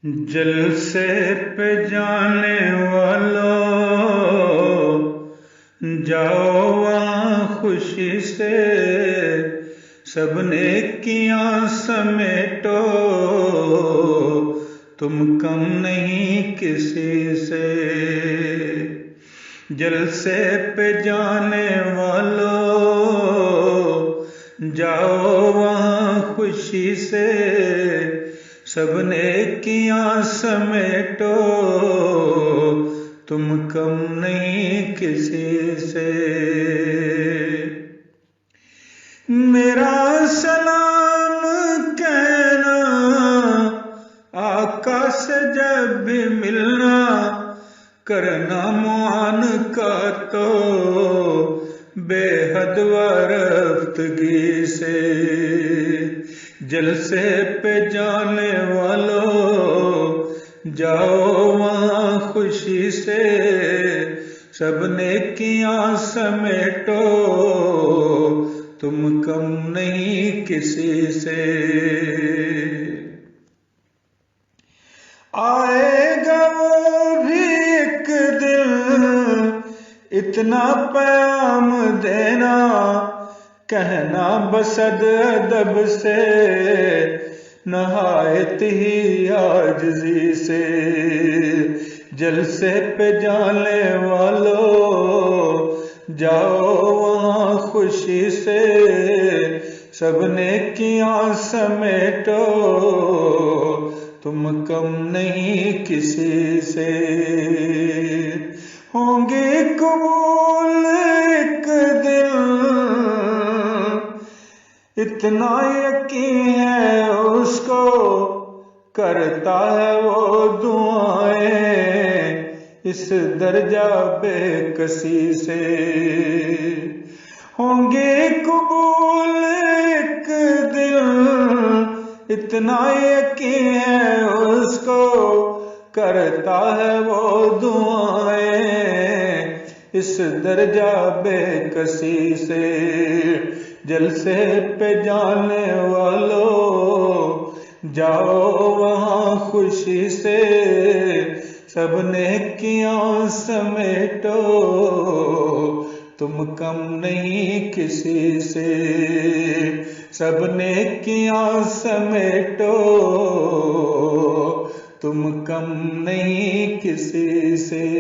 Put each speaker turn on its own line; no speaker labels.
جلسے پہ جانے والوں جاؤ وہاں خوشی سے، سب نیکیاں سمیٹو، تم کم نہیں کسی سے۔ جلسے پہ جانے والوں جاؤ وہاں خوشی سے، سب نیکیاں سمیٹو، تم کم نہیں کسی سے۔ میرا سلام کہنا آقا سے جب بھی ملنا، کرنا معان کا تو بے حد ورفتگی سے۔ جلسے پہ جانے والوں جاؤ وہاں خوشی سے، سب نیکیاں سمیٹو، تم کم نہیں کسی سے۔ آئے گا وہ بھی ایک دن اتنا پیام دینا، کہنا بس ادب سے نہایت ہی عاجزی سے۔ جلسے پہ جانے والوں جاؤ وہاں خوشی سے، سب نیکیاں سمیٹو، تم کم نہیں کسی سے۔ ہوں گے قبول ایک دن، اتنا یقین ہے اس کو، کرتا ہے وہ دعائیں اس درجہ بے کسی سے۔ ہوں گے قبول ایک دن، اتنا یقین ہے اس کو، کرتا ہے وہ دعائیں اس درجہ بے کسی سے۔ جلسے پہ جانے والوں جاؤ وہاں خوشی سے، سب نیکیاں سمیٹو، تم کم نہیں کسی سے۔ سب نیکیاں سمیٹو، تم کم نہیں کسی سے۔